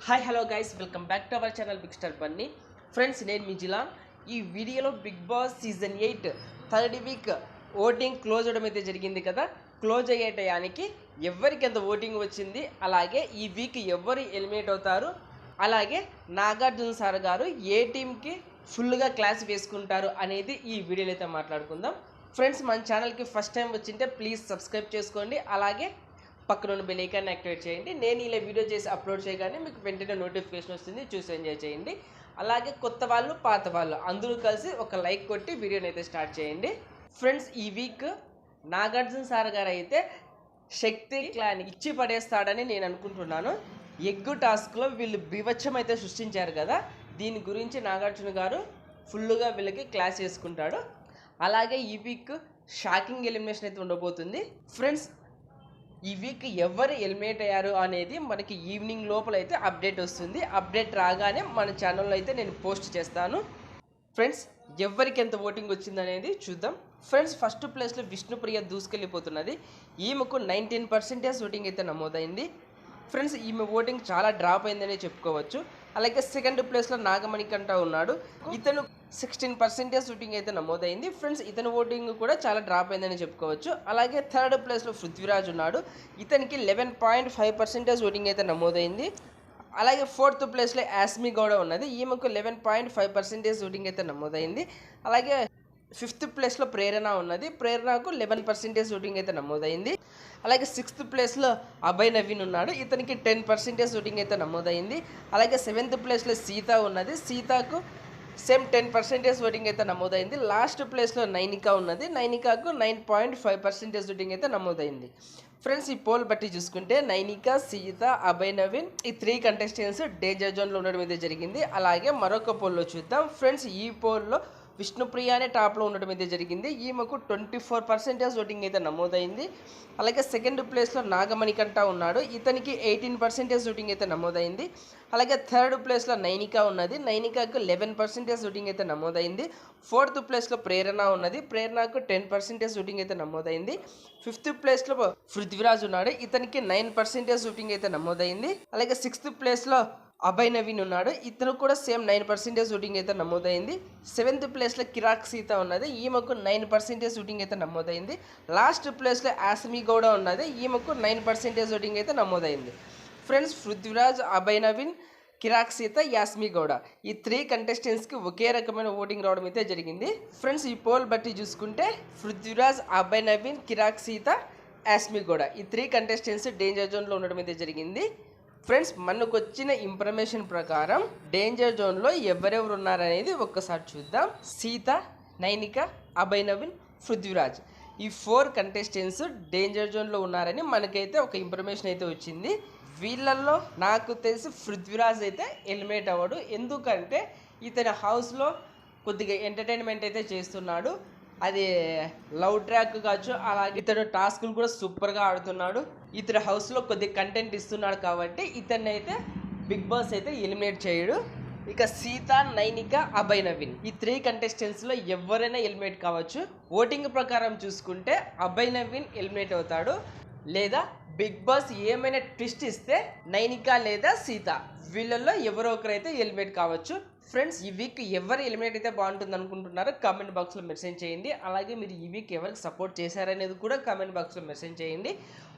Hi hello guys, welcome back to our channel big star Bunny. Friends, నేను మీ జిలా. ఈ వీడియోలో Bigg Boss season 8 third week voting close అవడం అయితే జరిగింది కదా. క్లోజ్ అయ్యే టయానికి ఎవరికి ఎంత ఓటింగ్ వచ్చింది, అలాగే ఈ వీక్ ఎవరు ఎలిమినేట్ అవుతారు, అలాగే నాగార్జున సార్ గారు ఏ టీంకి ఫుల్గా క్లాస్ వేసుకుంటారు అనేది ఈ వీడియోలో అయితే మాట్లాడుకుందాం. ఫ్రెండ్స్, మన ఛానల్కి ఫస్ట్ టైం వచ్చింటే ప్లీజ్ సబ్స్క్రైబ్ చేసుకోండి, అలాగే పక్కన ఉన్న బెల్ ఐకాన్ యాక్టివేట్ చేయండి. నేను ఇలా వీడియో చేసి అప్లోడ్ చేయగానే మీకు వెంటనే నోటిఫికేషన్ వస్తుంది, చూసి ఎంజాయ్ చేయండి. అలాగే కొత్త వాళ్ళు పాత వాళ్ళు అందరూ కలిసి ఒక లైక్ కొట్టి వీడియోని అయితే స్టార్ట్ చేయండి. ఫ్రెండ్స్, ఈ వీక్ నాగార్జున సార్ గారు అయితే శక్తి క్లాన్ ఇచ్చి పడేస్తాడని నేను అనుకుంటున్నాను. ఎగ్గు టాస్క్లో వీళ్ళు బీభత్సం అయితే సృష్టించారు కదా, దీని గురించి నాగార్జున గారు ఫుల్గా వీళ్ళకి క్లాస్ చేసుకుంటాడు. అలాగే ఈ వీక్ షాకింగ్ ఎలిమినేషన్ అయితే ఉండబోతుంది. ఫ్రెండ్స్, ఈ వీక్ ఎవరు ఎలిమినేట్ అయ్యారు అనేది మనకి ఈవినింగ్ లోపల అయితే అప్డేట్ వస్తుంది. అప్డేట్ రాగానే మన ఛానల్లో అయితే నేను పోస్ట్ చేస్తాను. ఫ్రెండ్స్, ఎవరికి ఎంత ఓటింగ్ వచ్చింది అనేది చూద్దాం. ఫ్రెండ్స్, ఫస్ట్ ప్లేస్లో విష్ణుప్రియ దూసుకెళ్ళిపోతున్నది. ఈమెకు 19% ఓటింగ్ అయితే నమోదైంది. ఫ్రెండ్స్, ఈమె ఓటింగ్ చాలా డ్రాప్ అయిందనే చెప్పుకోవచ్చు. అలాగే సెకండ్ ప్లేస్లో నాగమణికంట ఉన్నాడు. ఇతను 16% ఓటింగ్ అయితే నమోదైంది. ఫ్రెండ్స్, ఇతని ఓటింగ్ కూడా చాలా డ్రాప్ అయిందని చెప్పుకోవచ్చు. అలాగే థర్డ్ ప్లేస్లో పృథ్వీరాజ్ ఉన్నాడు. ఇతనికి 11.5% ఓటింగ్ అయితే నమోదైంది. అలాగే ఫోర్త్ ప్లేస్లో యాస్మి గౌడ ఉన్నది. ఈమెకు 11.5% ఓటింగ్ అయితే నమోదైంది. అలాగే ఫిఫ్త్ ప్లేస్లో ప్రేరణ ఉన్నది. ప్రేరణకు 11% ఓటింగ్ అయితే నమోదైంది. అలాగే సిక్స్త్ ప్లేస్లో అభయ్ నవీన్ ఉన్నాడు. ఇతనికి 10% ఓటింగ్ అయితే నమోదైంది. అలాగే సెవెంత్ ప్లేస్లో సీత ఉన్నది. సీతకు సేమ్ 10% ఓటింగ్ అయితే నమోదైంది. లాస్ట్ ప్లేస్లో నైనికా ఉన్నది. నైనికాకు 9.5% ఓటింగ్ అయితే నమోదైంది. ఫ్రెండ్స్, ఈ పోల్ బట్టి చూసుకుంటే నైనికా, సీత, అభయ్ నవీన్ ఈ 3 కంటెస్టెంట్స్ డేంజర్ జోన్లో ఉండడం అయితే జరిగింది. అలాగే మరొక పోల్లో చూద్దాం. ఫ్రెండ్స్, ఈ పోల్లో విష్ణుప్రియానే టాప్లో ఉండడం అయితే జరిగింది. ఈమెకు 24% ఓటింగ్ అయితే నమోదైంది. అలాగే సెకండ్ ప్లేస్లో నాగమణికంట ఉన్నాడు. ఇతనికి 18% ఓటింగ్ అయితే నమోదైంది. అలాగే థర్డ్ ప్లేస్లో నైనికా ఉన్నది. నైనికాకు 11% ఓటింగ్ అయితే నమోదైంది. ఫోర్త్ ప్లేస్లో ప్రేరణ ఉన్నది. ప్రేరణకు 10% ఓటింగ్ అయితే నమోదైంది. ఫిఫ్త్ ప్లేస్లో పృథ్వీరాజ్ ఉన్నాడు. ఇతనికి 9% ఓటింగ్ అయితే నమోదైంది. అలాగే సిక్స్త్ ప్లేస్లో అభయ్ నవీన్ ఉన్నాడు. ఇతను కూడా సేమ్ 9% ఓటింగ్ అయితే నమోదైంది. సెవెంత్ ప్లేస్లో కిరాక్ సీత ఉన్నది. ఈమెకు 9% ఓటింగ్ అయితే నమోదైంది. లాస్ట్ ప్లేస్లో యాస్మి గౌడ ఉన్నది. ఈమెకు 9% ఓటింగ్ అయితే నమోదైంది. ఫ్రెండ్స్, పృథ్వీరాజ్, అభయ్ నవీన్, కిరాక్ సీత, యాస్మి గౌడ ఈ 3 కంటెస్టెంట్స్కి ఒకే రకమైన ఓటింగ్ రావడం అయితే జరిగింది. ఫ్రెండ్స్, ఈ పోల్ బట్టి చూసుకుంటే పృథ్వీరాజ్, అభయ్ నవీన్, కిరాక్ సీత, యాస్మి గౌడ ఈ 3 కంటెస్టెంట్స్ డేంజర్ జోన్లో ఉండడం అయితే జరిగింది. ఫ్రెండ్స్, మనకు వచ్చిన ఇన్ఫర్మేషన్ ప్రకారం డేంజర్ జోన్లో ఎవరెవరు ఉన్నారనేది ఒక్కసారి చూద్దాం. సీత, నైనిక, అభయ్ నవీన్, పృథ్వీరాజ్ ఈ 4 కంటెస్టెంట్స్ డేంజర్ జోన్లో ఉన్నారని మనకైతే ఒక ఇన్ఫర్మేషన్ అయితే వచ్చింది. వీళ్ళల్లో నాకు తెలిసి పృథ్వీరాజ్ అయితే ఎలిమినేట్ అవ్వడు. ఎందుకంటే ఇతని హౌస్లో కొద్దిగా ఎంటర్టైన్మెంట్ అయితే చేస్తున్నాడు. అది లవ్ ట్రాక్ కావచ్చు. అలాగే ఇతడు టాస్క్లు కూడా సూపర్గా ఆడుతున్నాడు. ఇతడు హౌస్లో కొద్దిగా కంటెంట్ ఇస్తున్నాడు కాబట్టి ఇతన్ని అయితే బిగ్ బాస్ అయితే ఎలిమినేట్ చేయడు. ఇక సీత, నైనిక, అభయ్ నవీన్ ఈ 3 కంటెస్టెంట్స్లో ఎవరైనా ఎలిమినేట్ కావచ్చు. ఓటింగ్ ప్రకారం చూసుకుంటే అభయ్ నవీన్ ఎలిమినేట్ అవుతాడు, లేదా బిగ్ బాస్ ఏమైనా ట్విస్ట్ ఇస్తే నైనిక లేదా సీత వీళ్ళల్లో ఎవరో ఒకరైతే ఎలిమినేట్ కావచ్చు. ఫ్రెండ్స్, ఈ వీక్ ఎవరు ఎలిమినేట్ అయితే బాగుంటుంది అనుకుంటున్నారో కామెంట్ బాక్స్లో మెసేజ్ చేయండి. అలాగే మీరు ఈ వీక్ ఎవరికి సపోర్ట్ చేశారనేది కూడా కామెంట్ బాక్స్లో మెసేజ్ చేయండి.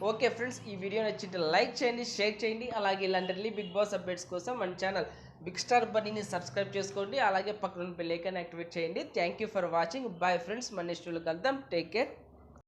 ఓకే ఫ్రెండ్స్, ఈ వీడియో నచ్చింటే లైక్ చేయండి, షేర్ చేయండి. అలాగే ఇలాంటి బిగ్ బాస్ అప్డేట్స్ కోసం మన ఛానల్ బిగ్ స్టార్ బన్నీని సబ్స్క్రైబ్ చేసుకోండి. అలాగే పక్కన బెల్ ఐకాన్ యాక్టివేట్ చేయండి. Thank you for watching. Bye friends, మన నెక్స్ట్ వీడియోలో కలుద్దాం. Take care.